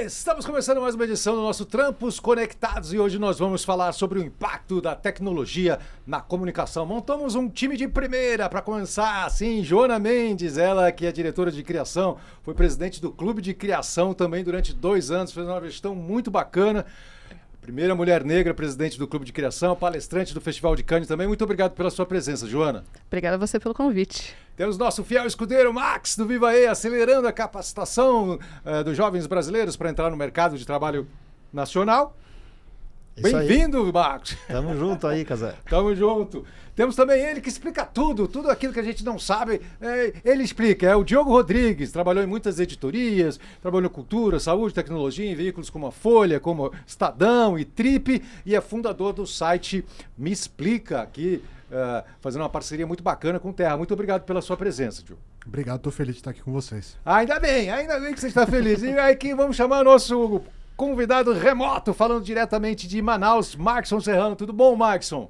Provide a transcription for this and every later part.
Estamos começando mais uma edição do nosso Trampos Conectados e hoje nós vamos falar sobre o impacto da tecnologia na comunicação. Montamos um time de primeira para começar, assim, Joana Mendes, ela que é diretora de criação, foi presidente do Clube de Criação também durante 2 anos, fez uma gestão muito bacana. Primeira mulher negra presidente do Clube de Criação, palestrante do Festival de Cannes também. Muito obrigado pela sua presença, Joana. Obrigada a você pelo convite. Temos nosso fiel escudeiro Max do Viva E, acelerando a capacitação dos jovens brasileiros para entrar no mercado de trabalho nacional. Bem-vindo, Max. Tamo junto aí, Casé. Tamo junto. Temos também ele que explica tudo aquilo que a gente não sabe, ele explica. É o Diogo Rodrigues, trabalhou em muitas editorias, trabalhou em cultura, saúde, tecnologia, em veículos como a Folha, como Estadão e Trip, e é fundador do site Me Explica, aqui fazendo uma parceria muito bacana com o Terra. Muito obrigado pela sua presença, Diogo. Obrigado, tô feliz de estar aqui com vocês. Ainda bem que você está feliz. E aí que vamos chamar nosso convidado remoto, falando diretamente de Manaus, Maxson Serrano. Tudo bom, Maxson?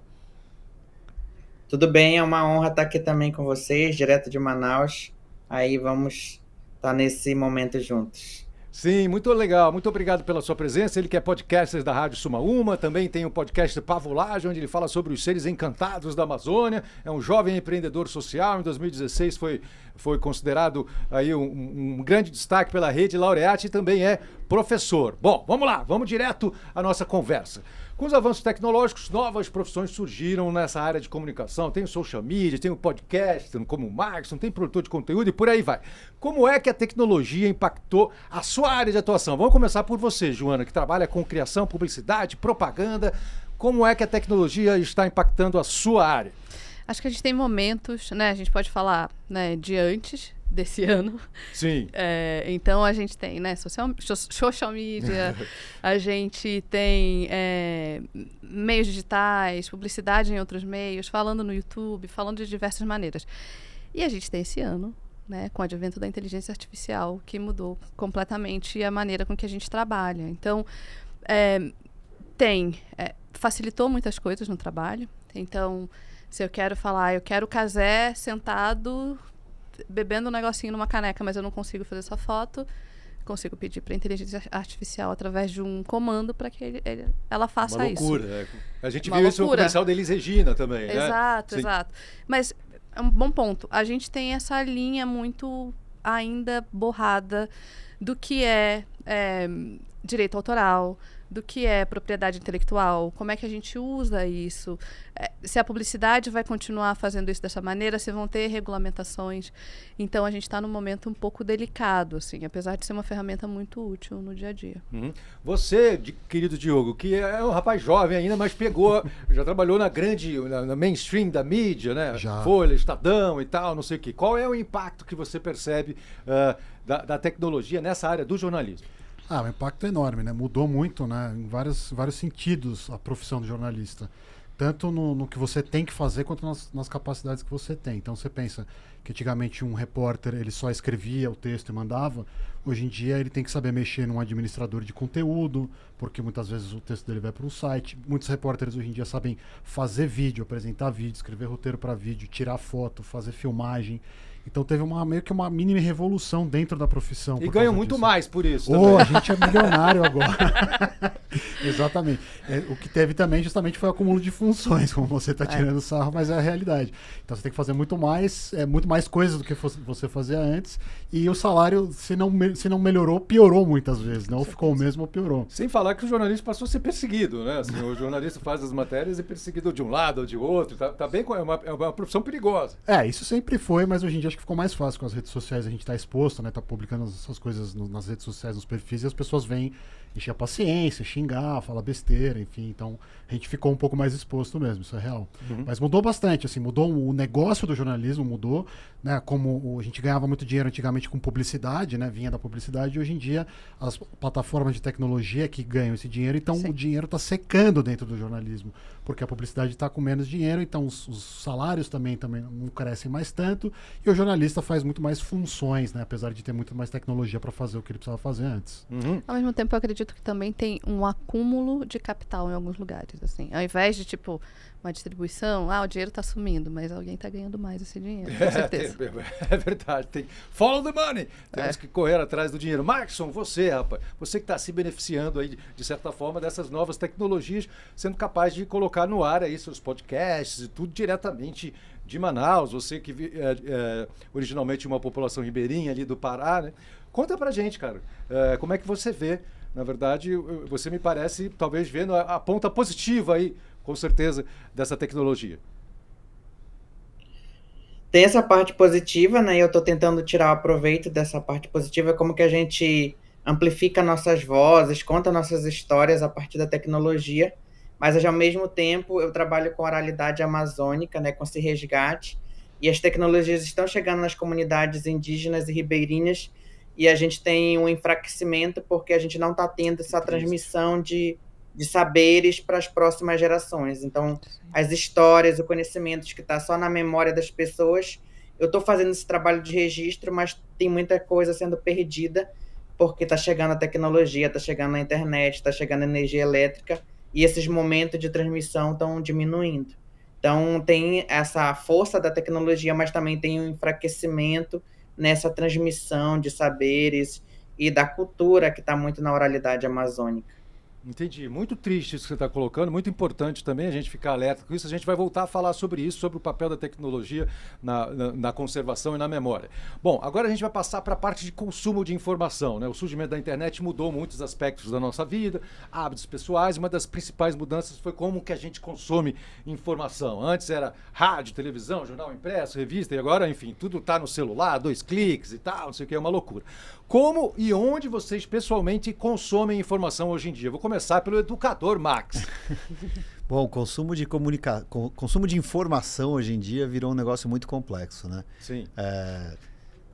Tudo bem, é uma honra estar aqui também com vocês, direto de Manaus. Aí vamos estar nesse momento juntos. Sim, muito legal. Muito obrigado pela sua presença. Ele que é podcaster da Rádio Suma Uma, também tem o podcast Pavolagem, onde ele fala sobre os seres encantados da Amazônia. É um jovem empreendedor social. Em 2016 foi considerado aí um grande destaque pela Rede Laureate e também é professor. Bom, vamos lá, vamos direto à nossa conversa. Com os avanços tecnológicos, novas profissões surgiram nessa área de comunicação. Tem o social media, tem o podcast, como o Maxson, tem produtor de conteúdo e por aí vai. Como é que a tecnologia impactou a sua área de atuação? Vamos começar por você, Joana, que trabalha com criação, publicidade, propaganda. Como é que a tecnologia está impactando a sua área? Acho que a gente tem momentos, né? A gente pode falar, né, de antes desse ano. Sim. Então a gente tem, né, social media, a gente tem meios digitais, publicidade em outros meios, falando no YouTube, falando de diversas maneiras. E a gente tem esse ano, né, com o advento da inteligência artificial, que mudou completamente a maneira com que a gente trabalha. Então, facilitou muitas coisas no trabalho. Então, se eu quero falar, eu quero o Casé sentado bebendo um negocinho numa caneca, mas eu não consigo fazer essa foto, consigo pedir para a inteligência artificial através de um comando para que ela faça isso. Uma loucura. A gente viu isso no comercial da Elis Regina também. Exato, né? Exato. Mas é um bom ponto. A gente tem essa linha muito ainda borrada do que é direito autoral, do que é propriedade intelectual, como é que a gente usa isso, se a publicidade vai continuar fazendo isso dessa maneira, se vão ter regulamentações. Então, a gente está num momento um pouco delicado, assim, apesar de ser uma ferramenta muito útil no dia a dia. Uhum. Você, querido Diogo, que é um rapaz jovem ainda, mas já trabalhou na mainstream da mídia, né? Já. Folha, Estadão e tal, não sei o quê. Qual é o impacto que você percebe da tecnologia nessa área do jornalismo? O impacto é enorme, né? Mudou muito, né? Em vários sentidos a profissão do jornalista. Tanto no que você tem que fazer, quanto nas capacidades que você tem. Então você pensa que antigamente um repórter ele só escrevia o texto e mandava. Hoje em dia ele tem que saber mexer num administrador de conteúdo, porque muitas vezes o texto dele vai para um site. Muitos repórteres hoje em dia sabem fazer vídeo, apresentar vídeo, escrever roteiro para vídeo, tirar foto, fazer filmagem. Então teve meio que uma mini revolução dentro da profissão. E ganham muito mais por isso. A gente é milionário agora. Exatamente. O que teve também justamente foi o acúmulo de funções, como você está tirando sarro, mas é a realidade. Então você tem que fazer muito mais coisas do que você fazia antes. E o salário, se não melhorou, piorou muitas vezes, né? Ou ficou o mesmo ou piorou. Sem falar que o jornalista passou a ser perseguido, né? Assim, o jornalista faz as matérias e é perseguido de um lado ou de outro. Tá bem, é uma profissão perigosa. Isso sempre foi, mas hoje em dia acho que ficou mais fácil com as redes sociais, a gente tá exposto, né? Tá publicando essas coisas nas redes sociais, nos perfis, e as pessoas vêm encher a paciência, xingar, falar besteira, enfim. Então, a gente ficou um pouco mais exposto mesmo, isso é real. Uhum. Mas mudou bastante, assim, mudou o negócio do jornalismo, mudou, né? Como a gente ganhava muito dinheiro antigamente com publicidade, né? Vinha da publicidade, e hoje em dia as plataformas de tecnologia que ganham esse dinheiro, então o dinheiro tá secando dentro do jornalismo, porque a publicidade tá com menos dinheiro, então os salários também não crescem mais tanto, e o jornalista faz muito mais funções, né? Apesar de ter muito mais tecnologia para fazer o que ele precisava fazer antes. Ao mesmo tempo, eu acredito que também tem um acúmulo de capital em alguns lugares, assim. Ao invés de, tipo, uma distribuição, o dinheiro está sumindo, mas alguém está ganhando mais esse dinheiro, com certeza. É verdade. Tem follow the money. Temos que correr atrás do dinheiro. Markson, você, rapaz, você que está se beneficiando aí, de certa forma, dessas novas tecnologias, sendo capaz de colocar no ar aí seus podcasts e tudo diretamente de Manaus, você que originalmente uma população ribeirinha ali do Pará, né? Conta pra gente, cara, como é que você vê, na verdade, você me parece, talvez, vendo a ponta positiva aí, com certeza, dessa tecnologia. Tem essa parte positiva, né? E eu estou tentando tirar o proveito dessa parte positiva, como que a gente amplifica nossas vozes, conta nossas histórias a partir da tecnologia, mas ao mesmo tempo eu trabalho com oralidade amazônica, né? Com esse resgate, e as tecnologias estão chegando nas comunidades indígenas e ribeirinhas, e a gente tem um enfraquecimento porque a gente não está tendo essa transmissão de saberes para as próximas gerações. Então, as histórias, o conhecimento que está só na memória das pessoas, eu estou fazendo esse trabalho de registro, mas tem muita coisa sendo perdida, porque está chegando a tecnologia, está chegando a internet, está chegando a energia elétrica, e esses momentos de transmissão estão diminuindo. Então, tem essa força da tecnologia, mas também tem um enfraquecimento nessa transmissão de saberes e da cultura que está muito na oralidade amazônica. Entendi. Muito triste isso que você está colocando, muito importante também a gente ficar alerta com isso. A gente vai voltar a falar sobre isso, sobre o papel da tecnologia na conservação e na memória. Bom, agora a gente vai passar para a parte de consumo de informação, né? O surgimento da internet mudou muitos aspectos da nossa vida, hábitos pessoais. Uma das principais mudanças foi como que a gente consome informação. Antes era rádio, televisão, jornal impresso, revista, e agora, enfim, tudo está no celular, 2 cliques e tal, não sei o que, é uma loucura. Como e onde vocês pessoalmente consomem informação hoje em dia? Vou começar pelo educador, Max. Bom, consumo de informação hoje em dia virou um negócio muito complexo, né? Sim.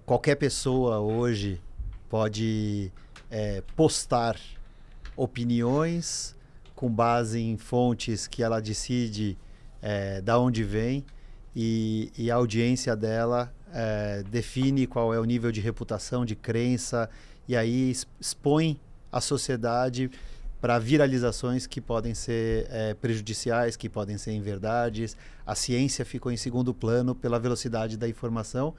Qualquer pessoa hoje pode postar opiniões com base em fontes que ela decide da onde vem e a audiência dela define qual é o nível de reputação, de crença, e aí expõe a sociedade para viralizações que podem ser prejudiciais, que podem ser inverdades. A ciência ficou em segundo plano pela velocidade da informação.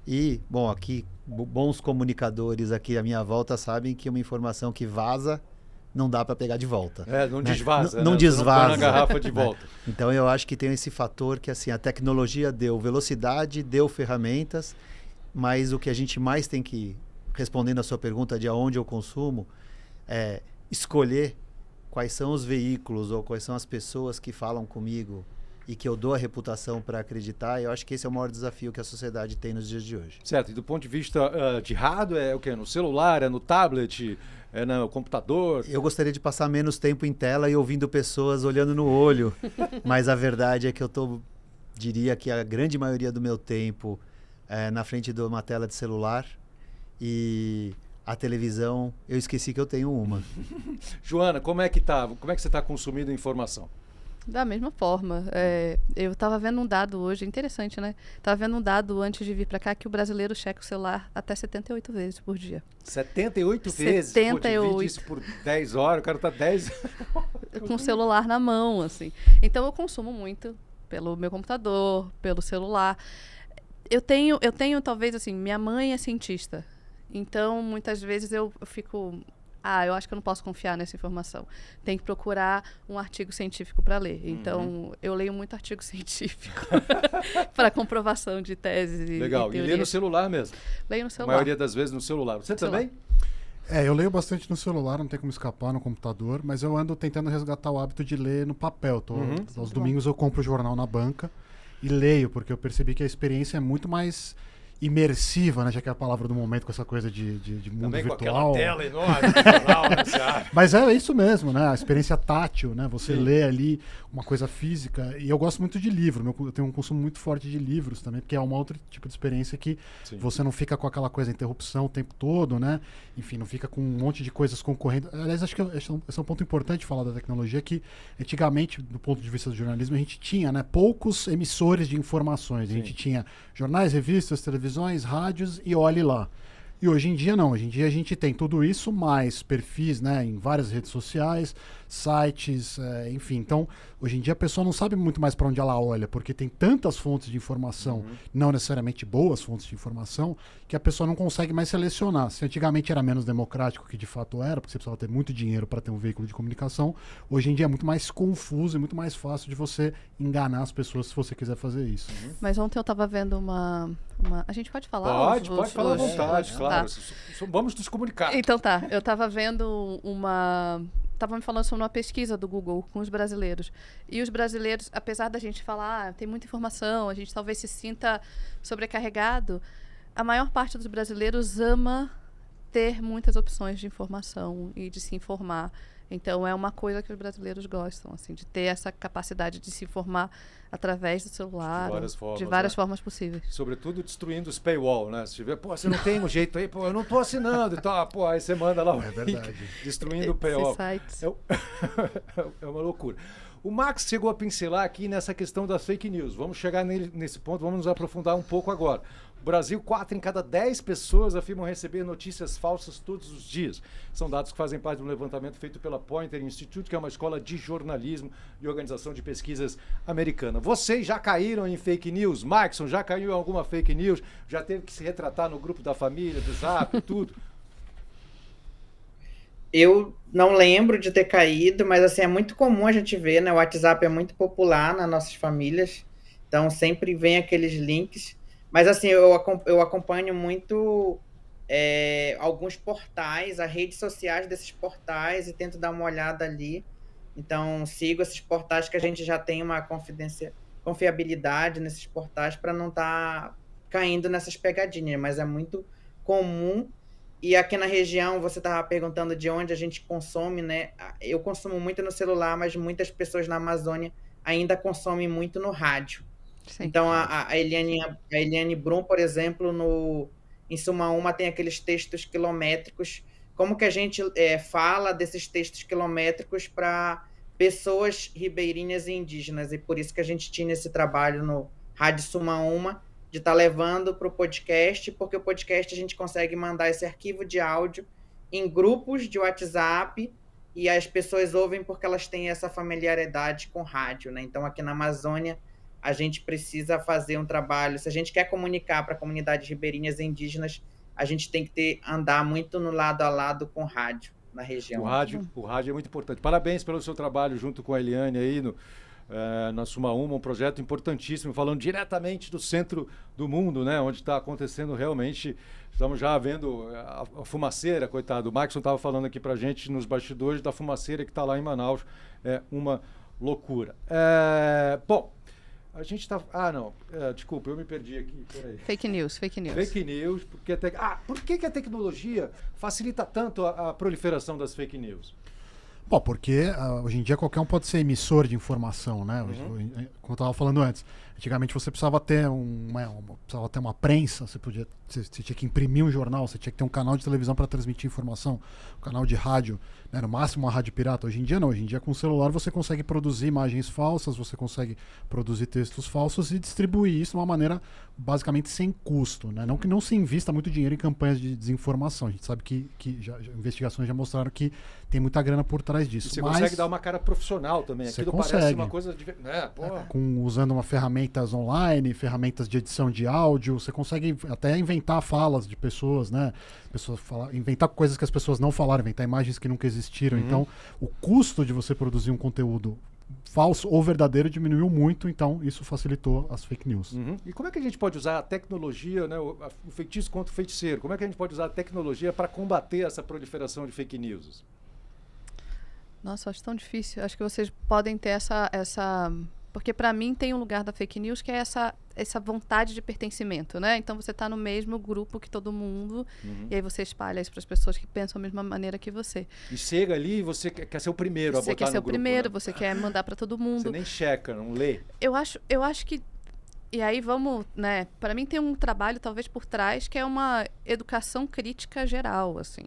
E, bom, aqui, bons comunicadores aqui à minha volta sabem que uma informação que vaza não dá para pegar de volta. Não desvaza. Não desvaza. Não põe na garrafa de volta. Então eu acho que tem esse fator que assim, a tecnologia deu velocidade, deu ferramentas, mas o que a gente mais tem que, respondendo a sua pergunta de aonde eu consumo, é escolher quais são os veículos ou quais são as pessoas que falam comigo e que eu dou a reputação para acreditar. Eu acho que esse é o maior desafio que a sociedade tem nos dias de hoje. Certo, e do ponto de vista de hardware, é o quê? No celular, é no tablet, é no computador? Eu gostaria de passar menos tempo em tela e ouvindo pessoas olhando no olho, mas a verdade é que diria que a grande maioria do meu tempo é na frente de uma tela de celular, e a televisão, eu esqueci que eu tenho uma. Joana, como é que você está consumindo informação? Da mesma forma. Eu estava vendo um dado hoje, interessante, né? Estava vendo um dado antes de vir para cá que o brasileiro checa o celular até 78 vezes por dia. 78 vezes? 78. Divide isso por 10 horas, o cara tá 10... Com o celular na mão, assim. Então eu consumo muito pelo meu computador, pelo celular. Eu tenho talvez, assim, minha mãe é cientista. Então, muitas vezes eu fico... eu acho que eu não posso confiar nessa informação. Tem que procurar um artigo científico para ler. Então, eu leio muito artigo científico para comprovação de teses e Legal. E lê no celular mesmo? Leio no celular. A maioria das vezes no celular. Você também? Eu leio bastante no celular, não tem como escapar no computador, mas eu ando tentando resgatar o hábito de ler no papel. Aos domingos eu compro o jornal na banca e leio, porque eu percebi que a experiência é muito mais imersiva, né? Já que é a palavra do momento, com essa coisa de mundo também virtual. Com aquela tela enorme, jornal, né? Mas é isso mesmo, né? A experiência tátil, né? Você lê ali uma coisa física. E eu gosto muito de livro. Eu tenho um consumo muito forte de livros também, porque é um outro tipo de experiência que você não fica com aquela coisa, interrupção o tempo todo, né? Enfim, não fica com um monte de coisas concorrendo. Aliás, acho que esse é um ponto importante de falar da tecnologia, que antigamente, do ponto de vista do jornalismo, a gente tinha, né, poucos emissores de informações. A gente tinha jornais, revistas, televisão, televisões, rádios e olhe lá. E hoje em dia não, hoje em dia a gente tem tudo isso, mais perfis, né, em várias redes sociais, sites, enfim. Então, hoje em dia a pessoa não sabe muito mais para onde ela olha, porque tem tantas fontes de informação, não necessariamente boas fontes de informação, que a pessoa não consegue mais selecionar. Se antigamente era menos democrático, que de fato era, porque você precisava ter muito dinheiro para ter um veículo de comunicação, hoje em dia é muito mais confuso e muito mais fácil de você enganar as pessoas se você quiser fazer isso. Mas ontem eu estava vendo uma... A gente pode falar? Pode falar à vontade, claro. Tá. Vamos nos comunicar. Então tá, eu estava vendo Tava me falando sobre uma pesquisa do Google com os brasileiros. E os brasileiros, apesar da gente falar, tem muita informação, a gente talvez se sinta sobrecarregado, a maior parte dos brasileiros ama ter muitas opções de informação e de se informar. Então, é uma coisa que os brasileiros gostam, assim, de ter essa capacidade de se informar através do celular, de várias formas possíveis. Sobretudo destruindo os paywall, né? Se tiver, você não tem um jeito aí, eu não tô assinando, então, aí você manda lá o link, destruindo o paywall. É uma loucura. O Max chegou a pincelar aqui nessa questão das fake news. Vamos chegar nesse ponto, vamos nos aprofundar um pouco agora. O Brasil, 4 em cada 10 pessoas afirmam receber notícias falsas todos os dias. São dados que fazem parte de um levantamento feito pela Poynter Institute, que é uma escola de jornalismo e organização de pesquisas americana. Vocês já caíram em fake news? Maxson, já caiu em alguma fake news? Já teve que se retratar no grupo da família, do Zap, tudo? Eu não lembro de ter caído, mas assim, é muito comum a gente ver, né? O WhatsApp é muito popular nas nossas famílias, então sempre vem aqueles links. Mas assim, eu acompanho muito alguns portais, as redes sociais desses portais e tento dar uma olhada ali. Então, sigo esses portais que a gente já tem uma confiabilidade nesses portais para não estar caindo nessas pegadinhas, mas é muito comum. E aqui na região, você estava perguntando de onde a gente consome, né? Eu consumo muito no celular, mas muitas pessoas na Amazônia ainda consomem muito no rádio. Sim. Então, a Eliane Brum, por exemplo, em Suma Uma tem aqueles textos quilométricos. Como que a gente fala desses textos quilométricos para pessoas ribeirinhas e indígenas? E por isso que a gente tinha esse trabalho no Rádio Suma Uma, de estar levando para o podcast, porque o podcast a gente consegue mandar esse arquivo de áudio em grupos de WhatsApp e as pessoas ouvem porque elas têm essa familiaridade com rádio, né? Então, aqui na Amazônia, a gente precisa fazer um trabalho. Se a gente quer comunicar para comunidades ribeirinhas e indígenas, a gente tem que andar muito no lado a lado com rádio na região. O rádio é muito importante. Parabéns pelo seu trabalho junto com a Eliane aí na Suma Uma, um projeto importantíssimo, falando diretamente do centro do mundo, né? Onde está acontecendo realmente. Estamos já vendo a fumaceira, coitado. O Maxson estava falando aqui para a gente nos bastidores da fumaceira que está lá em Manaus. É uma loucura. Bom, a gente está... desculpa, eu me perdi aqui. Peraí. Fake news. Fake news, porque por que a tecnologia facilita tanto a proliferação das fake news? Bom, porque hoje em dia qualquer um pode ser emissor de informação, né? Como eu estava falando antes. Antigamente você precisava ter uma prensa, você tinha que imprimir um jornal, você tinha que ter um canal de televisão para transmitir informação, um canal de rádio, né? No máximo uma rádio pirata. Hoje em dia não, hoje em dia com o celular você consegue produzir imagens falsas, você consegue produzir textos falsos e distribuir isso de uma maneira basicamente sem custo, né? Não que não se invista muito dinheiro em campanhas de desinformação, a gente sabe que investigações já mostraram que tem muita grana por trás disso. E você consegue dar uma cara profissional também, aquilo parece uma coisa... Usando ferramentas online, ferramentas de edição de áudio, você consegue até inventar falas de pessoas, né? Inventar coisas que as pessoas não falaram, inventar imagens que nunca existiram. Então, o custo de você produzir um conteúdo falso ou verdadeiro diminuiu muito, então isso facilitou as fake news. E como é que a gente pode usar a tecnologia, né, o feitiço contra o feiticeiro, como é que a gente pode usar a tecnologia para combater essa proliferação de fake news? Nossa, acho tão difícil. Acho que vocês podem ter essa... Porque para mim tem um lugar da fake news que é essa vontade de pertencimento, né? Então você está no mesmo grupo que todo mundo e aí você espalha isso para as pessoas que pensam da mesma maneira que você. E chega ali e você quer ser o primeiro a botar no grupo. Você quer ser o primeiro, né? Você quer mandar para todo mundo. Você nem checa, não lê. Eu acho que... E aí vamos, né? Para mim tem um trabalho talvez por trás que é uma educação crítica geral, assim.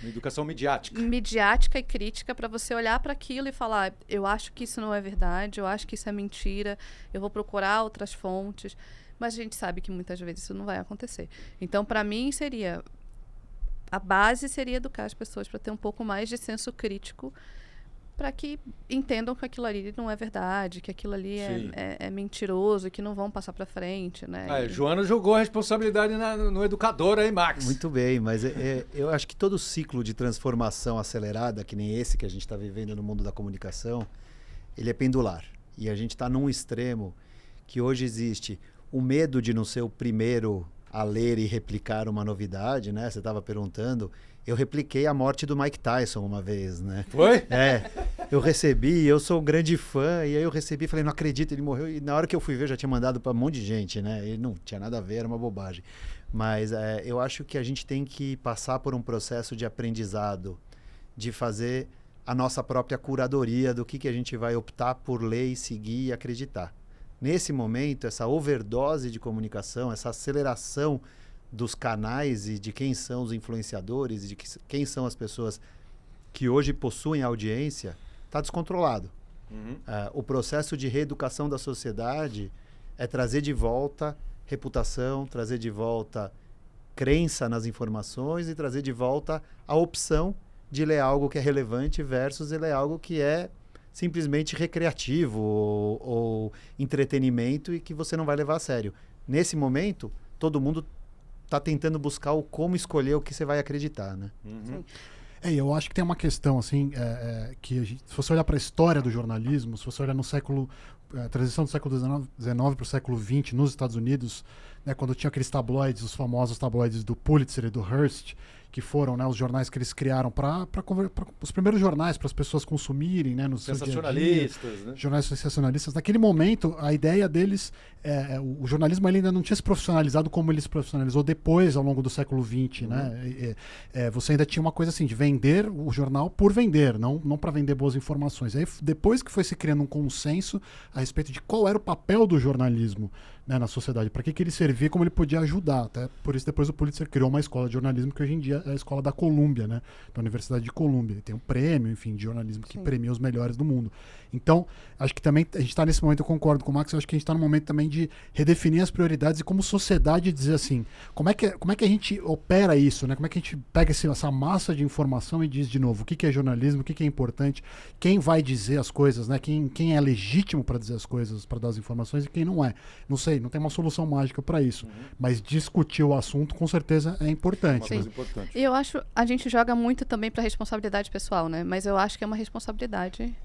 Uma educação midiática. Midiática e crítica para você olhar para aquilo e falar, eu acho que isso não é verdade, eu acho que isso é mentira, eu vou procurar outras fontes. mas a gente sabe que muitas vezes isso não vai acontecer. Então, para mim, a base seria educar as pessoas para ter um pouco mais de senso crítico, para que entendam que aquilo ali não é verdade, que aquilo ali é mentiroso, que não vão passar para frente, né? Joana jogou a responsabilidade no educador aí, Max. Muito bem, mas eu acho que todo ciclo de transformação acelerada, que nem esse que a gente está vivendo no mundo da comunicação, ele é pendular. E a gente está num extremo que hoje existe o medo de não ser o primeiro a ler e replicar uma novidade, né? Você estava perguntando. Eu repliquei a morte do Mike Tyson uma vez, né? Foi? Eu recebi, eu sou um grande fã, e aí eu recebi, falei, não acredito, ele morreu. E na hora que eu fui ver, eu já tinha mandado para um monte de gente, né? Ele não tinha nada a ver, era uma bobagem. Mas eu acho que a gente tem que passar por um processo de aprendizado, de fazer a nossa própria curadoria do que a gente vai optar por ler e seguir e acreditar. Nesse momento, essa overdose de comunicação, essa aceleração dos canais e de quem são os influenciadores e de quem são as pessoas que hoje possuem audiência, está descontrolado. O processo de reeducação da sociedade é trazer de volta reputação, trazer de volta crença nas informações e trazer de volta a opção de ler algo que é relevante versus ler algo que é simplesmente recreativo ou entretenimento e que você não vai levar a sério. Nesse momento, todo mundo está tentando buscar o como escolher o que você vai acreditar, né? Eu acho que tem uma questão, assim, que se você olhar para a história do jornalismo, se você olhar no transição do século XIX para o século XX nos Estados Unidos, né, quando tinha aqueles tabloides, os famosos tabloides do Pulitzer e do Hearst, que foram, né, os jornais que eles criaram para os primeiros jornais para as pessoas consumirem, né, no seu dia a dia. Sensacionalistas, né? Jornais sensacionalistas. Naquele momento, a ideia deles, o jornalismo ele ainda não tinha se profissionalizado como ele se profissionalizou depois, ao longo do século XX, né? Você ainda tinha uma coisa assim de vender o jornal por vender, não para vender boas informações. Aí, depois que foi se criando um consenso a respeito de qual era o papel do jornalismo, né, na sociedade, para que ele servia, como ele podia ajudar. Até por isso, depois o Pulitzer criou uma escola de jornalismo que hoje em dia é a escola da Columbia, né, da Universidade de Columbia. E tem um prêmio, enfim, de jornalismo que premia os melhores do mundo. Então, acho que também a gente está nesse momento, eu concordo com o Max, eu acho que a gente está no momento também de redefinir as prioridades e como sociedade dizer assim, como é que a gente opera isso, né? Como é que a gente pega essa massa de informação e diz de novo o que é jornalismo, o que é importante, quem vai dizer as coisas, né? Quem é legítimo para dizer as coisas, para dar as informações e quem não é. Não sei, não tem uma solução mágica para isso, mas discutir o assunto com certeza é importante. Uma coisa importante. E eu acho, a gente joga muito também para responsabilidade pessoal, né? Mas eu acho que é uma responsabilidade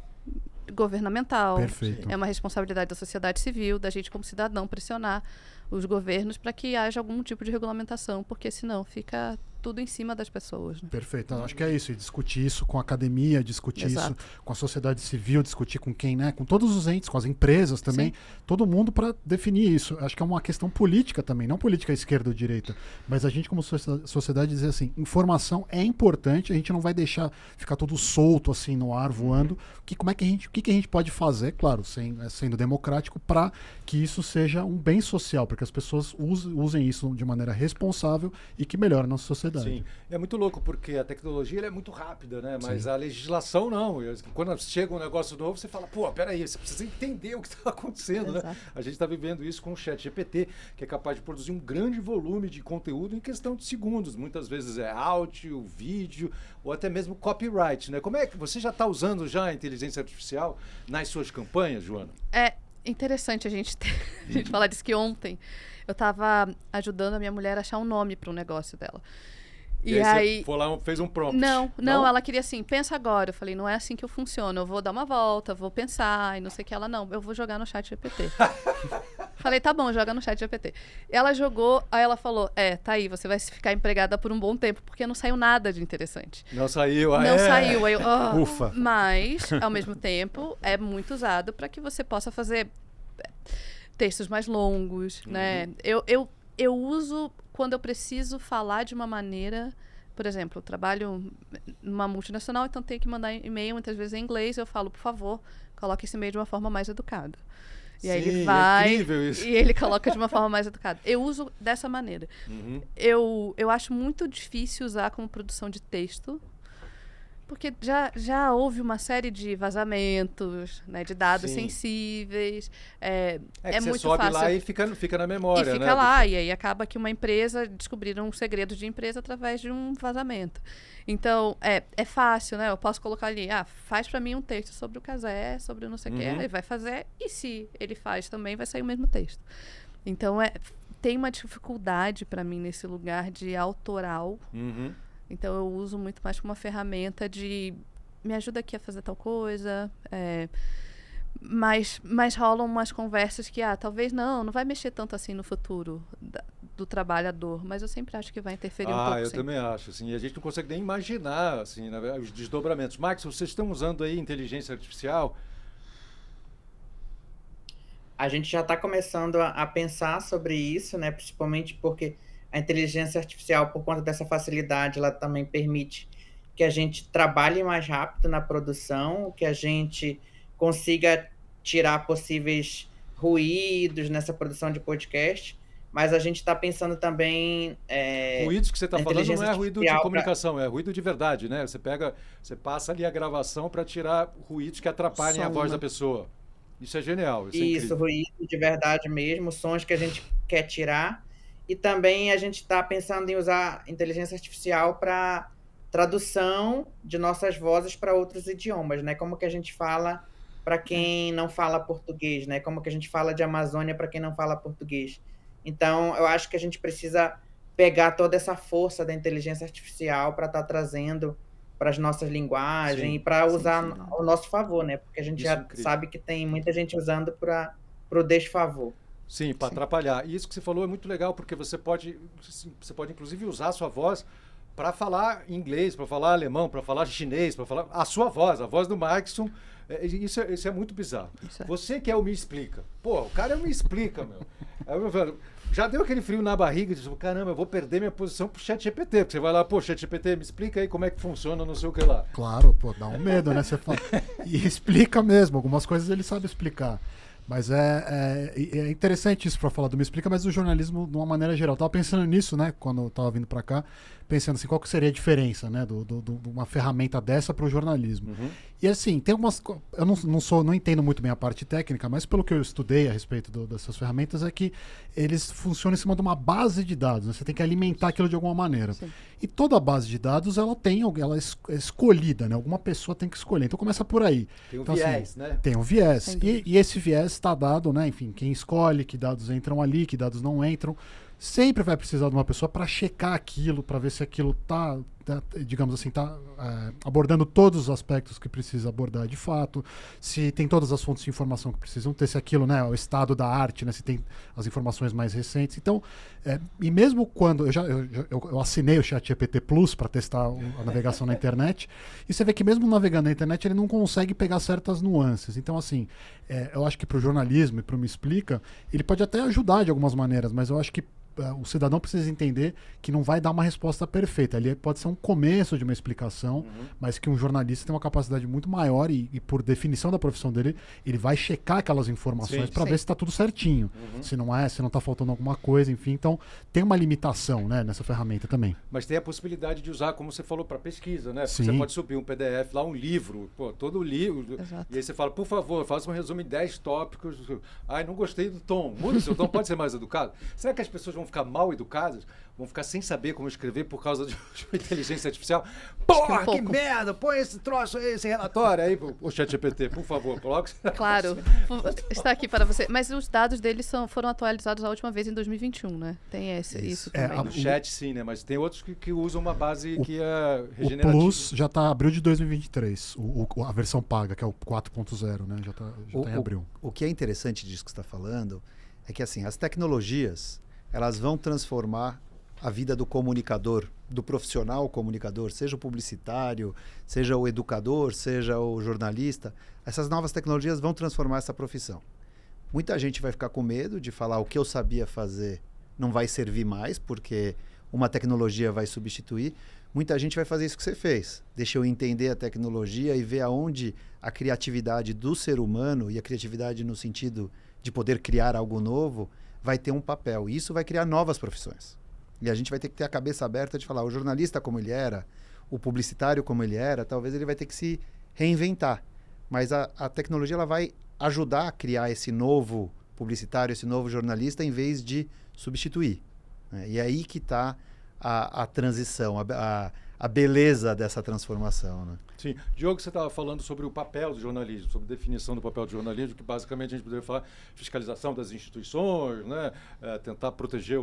governamental. Perfeito. É uma responsabilidade da sociedade civil, da gente como cidadão pressionar os governos para que haja algum tipo de regulamentação, porque senão fica tudo em cima das pessoas, né? Perfeito, acho que é isso, e discutir isso com a academia, discutir Exato. isso com a sociedade civil, discutir com quem, né, com todos os entes, com as empresas também, todo mundo para definir isso. Acho que é uma questão política também, não política esquerda ou direita, mas a gente como sociedade dizer assim, informação é importante, a gente não vai deixar ficar tudo solto assim no ar, voando, o que a gente pode fazer, claro, sendo democrático, para que isso seja um bem social, para que as pessoas usem isso de maneira responsável e que melhore a nossa sociedade. Sim, é muito louco porque a tecnologia ela é muito rápida, né? Mas a legislação não. Quando chega um negócio novo, você fala, pô, peraí, você precisa entender o que está acontecendo, né? A gente está vivendo isso com o ChatGPT, que é capaz de produzir um grande volume de conteúdo em questão de segundos. Muitas vezes é áudio, vídeo ou até mesmo copyright, né? Como é que você já está usando já a inteligência artificial nas suas campanhas, Joana? É interessante a gente falar disso, que ontem eu estava ajudando a minha mulher a achar um nome para um negócio dela. E aí você foi lá, fez um prompt? Não, ela queria assim, pensa agora. Eu falei, não é assim que eu funciono, eu vou dar uma volta, vou pensar, e não sei o que. Ela, não, eu vou jogar no ChatGPT. Falei, tá bom, joga no ChatGPT. Ela jogou, aí ela falou, tá aí, você vai ficar empregada por um bom tempo, porque não saiu nada de interessante. Não saiu, Não saiu, aí eu, Ufa. Mas, ao mesmo tempo, é muito usado para que você possa fazer textos mais longos, né? Eu uso quando eu preciso falar de uma maneira, por exemplo, eu trabalho numa multinacional, então tenho que mandar e-mail muitas vezes em inglês, eu falo, por favor, coloque esse e-mail de uma forma mais educada. E aí ele vai e ele coloca de uma forma mais educada. Eu uso dessa maneira. Eu acho muito difícil usar como produção de texto. Porque já houve uma série de vazamentos, né, de dados Sim. sensíveis. Que É você muito sobe fácil. lá e fica na memória, E fica né? lá, e aí acaba que uma empresa descobriram um segredo de empresa através de um vazamento. Então, é fácil, né? Eu posso colocar ali, faz para mim um texto sobre o Cazé, sobre o não sei o que, ele vai fazer, e se ele faz também, vai sair o mesmo texto. Então, tem uma dificuldade para mim nesse lugar de autoral. Então, eu uso muito mais como uma ferramenta de me ajuda aqui a fazer tal coisa, mas rolam umas conversas que, talvez não vai mexer tanto assim no futuro do trabalhador, mas eu sempre acho que vai interferir um pouco. Eu também acho, assim, e a gente não consegue nem imaginar, assim, os desdobramentos. Max, vocês estão usando aí inteligência artificial? A gente já está começando a pensar sobre isso, né? Principalmente porque a inteligência artificial, por conta dessa facilidade, ela também permite que a gente trabalhe mais rápido na produção, que a gente consiga tirar possíveis ruídos nessa produção de podcast, mas a gente está pensando também... ruídos que você está falando não é ruído de comunicação, é ruído de verdade, né? Você passa ali a gravação para tirar ruídos que atrapalhem a voz da pessoa. Isso é genial. Isso, ruído de verdade mesmo, sons que a gente quer tirar. E também a gente está pensando em usar inteligência artificial para tradução de nossas vozes para outros idiomas, né? Como que a gente fala para quem não fala português, né? Como que a gente fala de Amazônia para quem não fala português. Então, eu acho que a gente precisa pegar toda essa força da inteligência artificial para estar trazendo para as nossas linguagens e para usar ao nosso favor, né? Porque a gente já sabe que tem muita gente usando para o desfavor. Sim, para atrapalhar. E isso que você falou é muito legal, porque você pode inclusive usar a sua voz para falar inglês, para falar alemão, para falar chinês, para falar a sua voz, a voz do Maxson. Isso é muito bizarro. Você que é o Me Explica. Pô, o cara é o Me Explica, meu. Já deu aquele frio na barriga e disse, caramba, eu vou perder minha posição pro ChatGPT. Porque você vai lá, ChatGPT, me explica aí como é que funciona, não sei o que lá. Claro, dá um medo, né? Você fala, e explica mesmo, algumas coisas ele sabe explicar. Mas é interessante isso para falar do Me Explica, mas do jornalismo de uma maneira geral. Eu tava pensando nisso, né, quando eu tava vindo para cá, pensando assim, qual que seria a diferença, né, de uma ferramenta dessa para o jornalismo. E assim, tem algumas... Eu não entendo muito bem a parte técnica, mas pelo que eu estudei a respeito dessas ferramentas é que eles funcionam em cima de uma base de dados, né? Você tem que alimentar aquilo de alguma maneira. Sim. E toda a base de dados, ela é escolhida, né? Alguma pessoa tem que escolher. Então começa por aí. Tem um então, viés, assim, né? Tem um viés. E esse viés está dado, né? Enfim, quem escolhe, que dados entram ali, que dados não entram. Sempre vai precisar de uma pessoa para checar aquilo, para ver se aquilo está, digamos assim, abordando todos os aspectos que precisa abordar de fato, se tem todas as fontes de informação que precisam ter, se aquilo, né, o estado da arte, né, se tem as informações mais recentes. Então, e mesmo quando eu assinei o ChatGPT Plus para testar a navegação na internet, e você vê que mesmo navegando na internet ele não consegue pegar certas nuances. Então, assim, eu acho que para o jornalismo e para o Me Explica, ele pode até ajudar de algumas maneiras, mas eu acho que o cidadão precisa entender que não vai dar uma resposta perfeita. Ali pode ser um começo de uma explicação, mas que um jornalista tem uma capacidade muito maior e por definição da profissão dele, ele vai checar aquelas informações para ver se está tudo certinho. Se não está faltando alguma coisa, enfim. Então, tem uma limitação, né, nessa ferramenta também. Mas tem a possibilidade de usar, como você falou, para pesquisa, né? Você pode subir um PDF lá, um livro, todo o livro. Exato. E aí você fala, por favor, faça um resumo em 10 tópicos. Ai, não gostei do tom. Muda o seu tom, pode ser mais educado. Será que as pessoas vão ficar mal educadas, vão ficar sem saber como escrever por causa de uma inteligência artificial? Porra, que merda! Põe esse troço aí, esse relatório aí, o ChatGPT, por favor, coloque. Claro, está aqui para você. Mas os dados deles foram atualizados a última vez em 2021, né? Tem isso também. No chat sim, né? Mas tem outros que usam uma base que é regenerativa. O Plus já está abril de 2023, a versão paga, que é o 4.0, né? Já está em abril. O que é interessante disso que você está falando é que, assim, as tecnologias elas vão transformar a vida do comunicador, do profissional comunicador, seja o publicitário, seja o educador, seja o jornalista. Essas novas tecnologias vão transformar essa profissão. Muita gente vai ficar com medo de falar o que eu sabia fazer não vai servir mais, porque uma tecnologia vai substituir. Muita gente vai fazer isso que você fez. Deixa eu entender a tecnologia e ver aonde a criatividade do ser humano, e a criatividade no sentido de poder criar algo novo, vai ter um papel. E isso vai criar novas profissões. E a gente vai ter que ter a cabeça aberta de falar, o jornalista como ele era, o publicitário como ele era, talvez ele vai ter que se reinventar. Mas a tecnologia ela vai ajudar a criar esse novo publicitário, esse novo jornalista, em vez de substituir. Né? E é aí que está a transição, a beleza dessa transformação. Né? Sim. Diogo, você estava falando sobre o papel do jornalismo, sobre a definição do papel do jornalismo, que basicamente a gente poderia falar fiscalização das instituições, né? Tentar proteger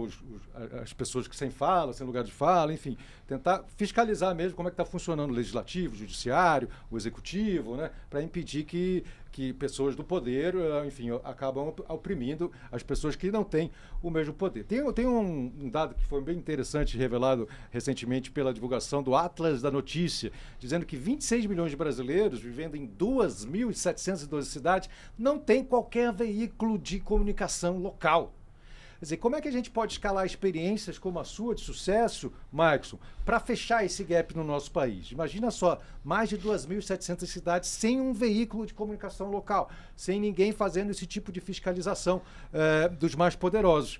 as pessoas que sem fala, sem lugar de fala, enfim, tentar fiscalizar mesmo como é que está funcionando o legislativo, o judiciário, o executivo, né? Para impedir que pessoas do poder, enfim, acabam oprimindo as pessoas que não têm o mesmo poder. Tem um dado que foi bem interessante, revelado recentemente pela divulgação do Atlas da Notícia, dizendo que 26 milhões de brasileiros, vivendo em 2.712 cidades, não têm qualquer veículo de comunicação local. Quer dizer, como é que a gente pode escalar experiências como a sua de sucesso, Markson, para fechar esse gap no nosso país? Imagina só, mais de 2.700 cidades sem um veículo de comunicação local, sem ninguém fazendo esse tipo de fiscalização dos mais poderosos.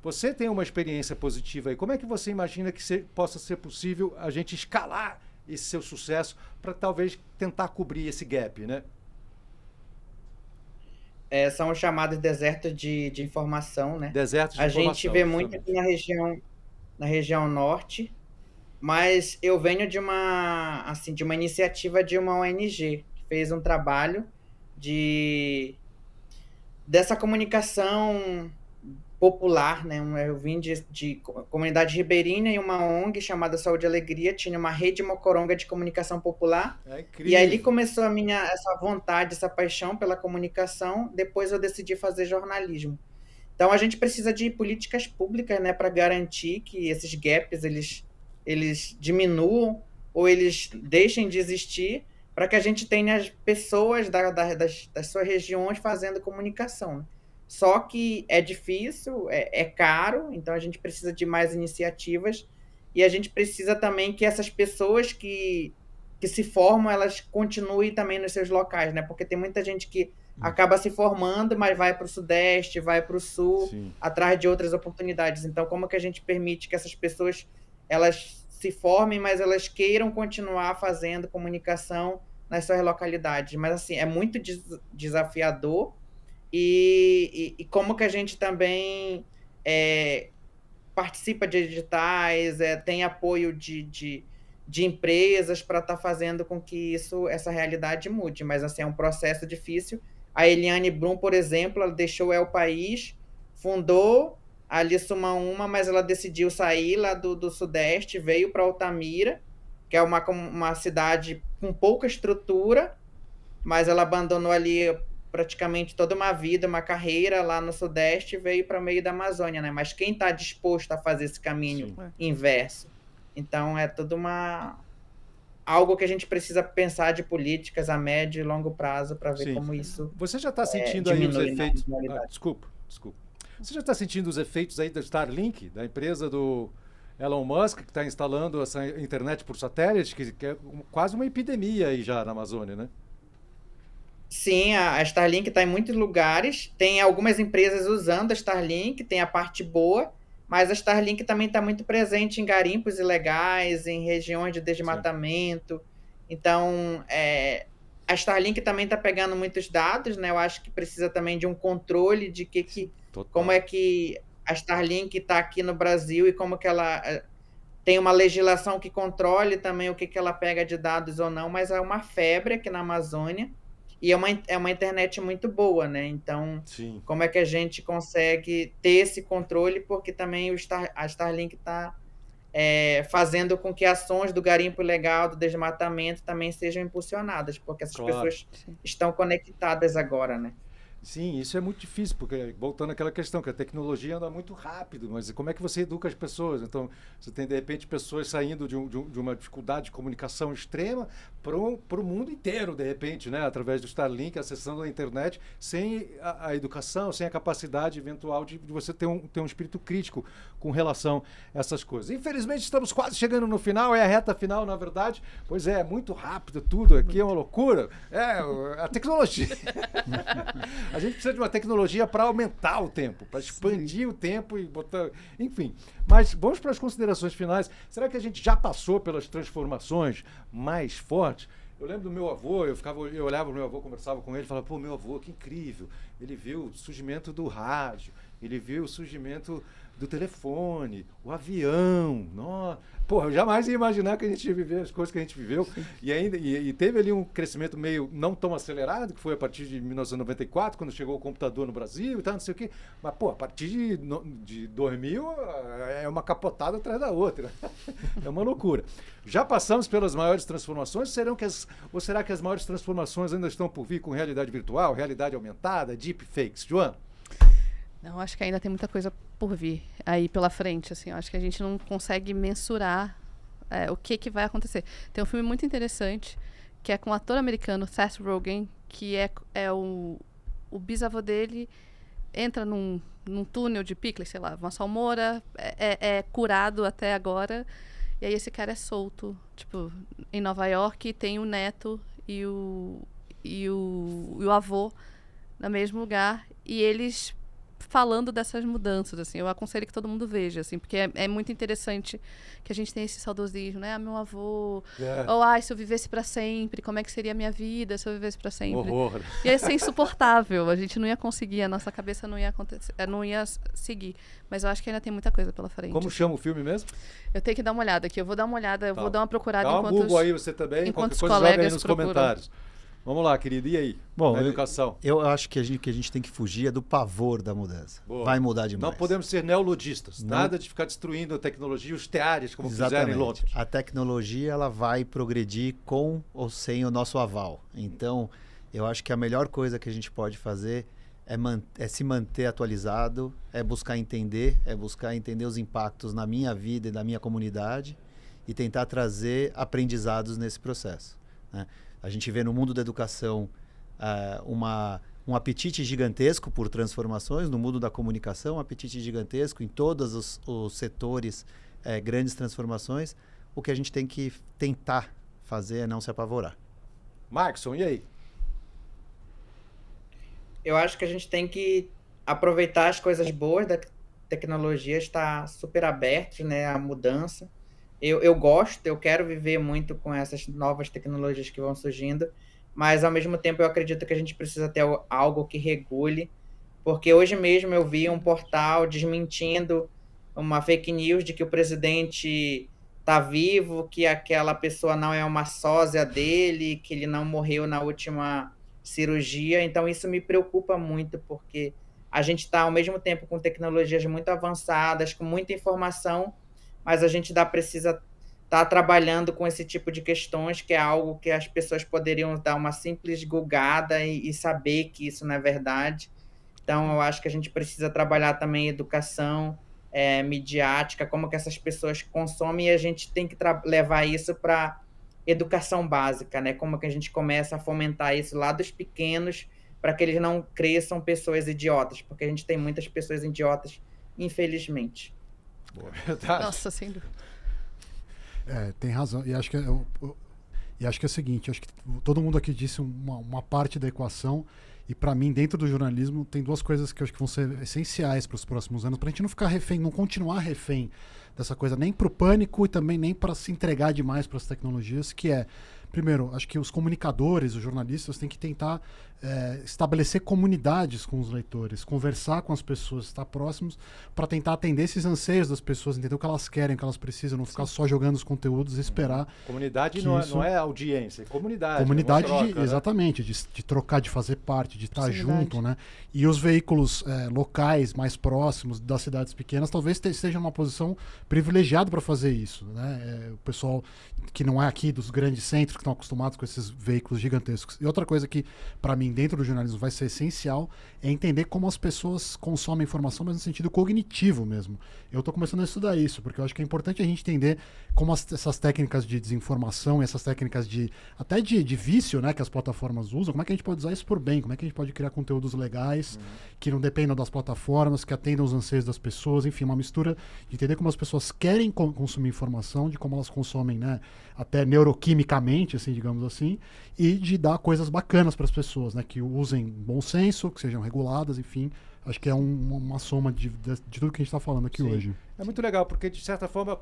Você tem uma experiência positiva aí. Como é que você imagina que possa ser possível a gente escalar esse seu sucesso para talvez tentar cobrir esse gap, né? São os chamados desertos de informação, né? Desertos de a informação. A gente vê muito aqui na região norte, mas eu venho de uma iniciativa de uma ONG que fez um trabalho dessa comunicação popular, né? Eu vim de comunidade ribeirinha e uma ONG chamada Saúde e Alegria tinha uma rede mocoronga de comunicação popular. E aí começou essa vontade, essa paixão pela comunicação. Depois eu decidi fazer jornalismo. Então a gente precisa de políticas públicas, né, para garantir que esses gaps eles diminuam ou eles deixem de existir, para que a gente tenha as pessoas das suas regiões fazendo comunicação, né? Só que é difícil, é caro, então a gente precisa de mais iniciativas e a gente precisa também que essas pessoas que se formam, elas continuem também nos seus locais, né? Porque tem muita gente que acaba se formando, mas vai para o Sudeste, vai para o Sul, sim, atrás de outras oportunidades. Então, como que a gente permite que essas pessoas elas se formem, mas elas queiram continuar fazendo comunicação nas suas localidades? Mas, assim, é muito desafiador. E como que a gente também participa de editais, tem apoio de empresas para estar fazendo com que essa realidade mude. Mas, assim, é um processo difícil. A Eliane Brum, por exemplo, ela deixou o El País, fundou ali Suma Uma, mas ela decidiu sair lá do Sudeste, veio para Altamira, que é uma cidade com pouca estrutura, mas ela abandonou ali praticamente toda uma vida, uma carreira lá no Sudeste, veio para o meio da Amazônia, né? Mas quem está disposto a fazer esse caminho inverso? Então, é tudo algo que a gente precisa pensar de políticas a médio e longo prazo para ver como isso. Você já está sentindo aí os efeitos? Desculpa. Você já está sentindo os efeitos aí do Starlink, da empresa do Elon Musk, que está instalando essa internet por satélite, que é quase uma epidemia aí já na Amazônia, né? Sim, a Starlink está em muitos lugares. Tem algumas empresas usando a Starlink, tem a parte boa, mas a Starlink também está muito presente em garimpos ilegais, em regiões de desmatamento. Sim. Então, a Starlink também está pegando muitos dados, né? Eu acho que precisa também de um controle de como é que a Starlink está aqui no Brasil e como que ela tem uma legislação que controle também o que ela pega de dados ou não, mas é uma febre aqui na Amazônia. E é uma internet muito boa, né? Então, sim, como é que a gente consegue ter esse controle? Porque também a Starlink está fazendo com que ações do garimpo ilegal, do desmatamento, também sejam impulsionadas, porque essas pessoas estão conectadas agora, né? Sim, isso é muito difícil, porque voltando àquela questão, que a tecnologia anda muito rápido, mas como é que você educa as pessoas? Então, você tem, de repente, pessoas saindo de uma dificuldade de comunicação extrema para o mundo inteiro, de repente, né? Através do Starlink, acessando a internet, sem a educação, sem a capacidade eventual de você ter um espírito crítico com relação a essas coisas. Infelizmente, estamos quase chegando no final, é a reta final, na verdade. Pois é muito rápido tudo, aqui é uma loucura. É a tecnologia. A gente precisa de uma tecnologia para aumentar o tempo, para expandir o tempo e botar... Enfim, mas vamos para as considerações finais. Será que a gente já passou pelas transformações mais fortes? Eu lembro do meu avô, eu olhava o meu avô, conversava com ele, falava, pô, meu avô, que incrível. Ele viu o surgimento do rádio, ele viu o surgimento do telefone, o avião. Nossa. Pô, eu jamais ia imaginar que a gente ia viver as coisas que a gente viveu. E teve ali um crescimento meio não tão acelerado, que foi a partir de 1994, quando chegou o computador no Brasil e tal, não sei o quê. Mas, pô, a partir de 2000 é uma capotada atrás da outra. É uma loucura. Já passamos pelas maiores transformações? Ou será que as maiores transformações ainda estão por vir com realidade virtual, realidade aumentada, deepfakes? Joana? Não, acho que ainda tem muita coisa por vir aí pela frente, assim. Eu acho que a gente não consegue mensurar o que vai acontecer. Tem um filme muito interessante, que é com o ator americano Seth Rogen, que é o bisavô dele entra num túnel de picles, sei lá, uma salmoura, é curado até agora, e aí esse cara é solto, tipo, em Nova York, e tem o neto e o avô no mesmo lugar, e eles falando dessas mudanças, assim, eu aconselho que todo mundo veja, assim, porque é muito interessante que a gente tem esse saudosismo, né? Meu avô, ou se eu vivesse para sempre, como é que seria a minha vida se eu vivesse para sempre? Horror. Ia ser insuportável, a gente não ia conseguir, a nossa cabeça não ia acontecer, não ia seguir, mas eu acho que ainda tem muita coisa pela frente. Como chama o filme mesmo? Eu tenho que dar uma olhada aqui, eu vou dar uma olhada, eu vou dar uma procurada enquanto... Dá um Google aí você também, enquanto os coisa joga aí colegas nos procuram. comentários. Vamos lá, querido, e aí? Bom, na educação. Eu acho que a gente tem que fugir do pavor da mudança. Boa. Vai mudar demais. Não podemos ser neologistas. Não. Nada de ficar destruindo a tecnologia, os teares, como Exatamente. fizeram em Londres. A tecnologia ela vai progredir com ou sem o nosso aval. Então, eu acho que a melhor coisa que a gente pode fazer é se manter atualizado, é buscar entender os impactos na minha vida e na minha comunidade e tentar trazer aprendizados nesse processo, né? A gente vê no mundo da educação um apetite gigantesco por transformações, no mundo da comunicação, um apetite gigantesco em todos os setores, grandes transformações. O que a gente tem que tentar fazer é não se apavorar. Markson, e aí? Eu acho que a gente tem que aproveitar as coisas boas da tecnologia, está super aberto, né, à mudança. Eu gosto, eu quero viver muito com essas novas tecnologias que vão surgindo, mas ao mesmo tempo eu acredito que a gente precisa ter algo que regule, porque hoje mesmo eu vi um portal desmentindo uma fake news de que o presidente está vivo, que aquela pessoa não é uma sósia dele, que ele não morreu na última cirurgia. Então isso me preocupa muito, porque a gente está ao mesmo tempo com tecnologias muito avançadas, com muita informação, mas a gente precisa estar trabalhando com esse tipo de questões, que é algo que as pessoas poderiam dar uma simples googada e saber que isso não é verdade. Então, eu acho que a gente precisa trabalhar também educação midiática, como que essas pessoas consomem, e a gente tem que levar isso para educação básica, né? Como que a gente começa a fomentar isso lá dos pequenos, para que eles não cresçam pessoas idiotas, porque a gente tem muitas pessoas idiotas, infelizmente. Boa, verdade. Nossa, sem dúvida. Tem razão. E acho que é o seguinte, acho que todo mundo aqui disse uma parte da equação, e para mim, dentro do jornalismo, tem duas coisas que eu acho que vão ser essenciais para os próximos anos, para a gente não ficar refém, não continuar refém dessa coisa, nem para o pânico e também nem para se entregar demais para as tecnologias, que é, primeiro, acho que os comunicadores, os jornalistas têm que tentar estabelecer comunidades com os leitores, conversar com as pessoas, estar próximos, para tentar atender esses anseios das pessoas, entender o que elas querem, o que elas precisam, não ficar só jogando os conteúdos e esperar. Comunidade não é audiência, é comunidade. Comunidade, troca, exatamente, de trocar, de fazer parte, de estar junto, né? E os veículos locais, mais próximos das cidades pequenas, talvez estejam numa posição privilegiada para fazer isso, né? O pessoal que não é aqui dos grandes centros, que estão acostumados com esses veículos gigantescos. E outra coisa que, para mim, dentro do jornalismo vai ser essencial é entender como as pessoas consomem informação, mas no sentido cognitivo mesmo. Eu estou começando a estudar isso, porque eu acho que é importante a gente entender como essas técnicas de desinformação, essas técnicas até de vício, né, que as plataformas usam, como é que a gente pode usar isso por bem, como é que a gente pode criar conteúdos legais, que não dependam das plataformas, que atendam os anseios das pessoas, enfim, uma mistura de entender como as pessoas querem consumir informação, de como elas consomem, né, até neuroquimicamente, assim, digamos assim, e de dar coisas bacanas para as pessoas, né, né, que usem bom senso, que sejam reguladas, enfim. Acho que é uma soma de tudo que a gente está falando aqui hoje. É muito legal, porque, de certa forma,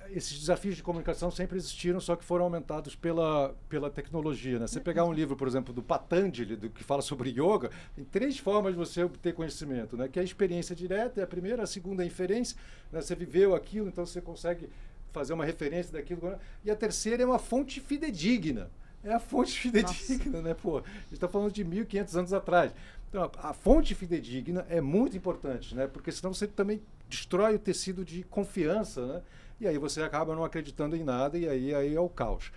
esses desafios de comunicação sempre existiram, só que foram aumentados pela tecnologia. Né? Você pegar um livro, por exemplo, do Patanjali, que fala sobre yoga, tem 3 formas de você obter conhecimento, né? Que é a experiência direta, é a primeira, a segunda é a inferência, né? Você viveu aquilo, então você consegue fazer uma referência daquilo. E a terceira é uma fonte fidedigna. É a fonte fidedigna, né? Pô, a gente está falando de 1.500 anos atrás. Então, a fonte fidedigna é muito importante, né? Porque senão você também destrói o tecido de confiança, né? E aí você acaba não acreditando em nada e aí é o caos.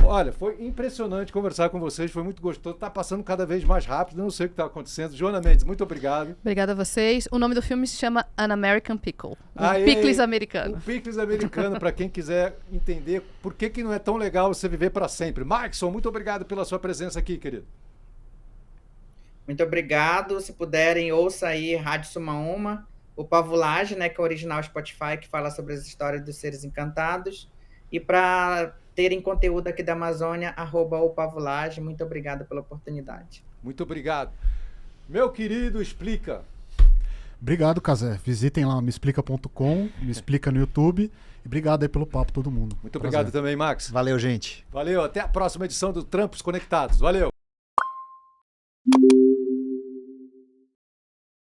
Olha, foi impressionante conversar com vocês, foi muito gostoso. Está passando cada vez mais rápido, não sei o que está acontecendo. Joana Mendes, muito obrigado. Obrigada a vocês. O nome do filme se chama An American Pickle. Picles americano. Um picles americano, para quem quiser entender por que não é tão legal você viver para sempre. Maxson, muito obrigado pela sua presença aqui, querido. Muito obrigado. Se puderem, ouça aí Rádio Suma Uma, o Pavulagem, né, que é o original Spotify, que fala sobre as histórias dos seres encantados. E para terem conteúdo aqui da Amazônia, @opavulagem. Muito obrigado pela oportunidade. Muito obrigado. Meu querido, explica. Obrigado, Cazé. Visitem lá meexplica.com, Me Explica no YouTube. E obrigado aí pelo papo, todo mundo. Muito obrigado também, Max. Valeu, gente. Valeu, até a próxima edição do Trampos Conectados. Valeu.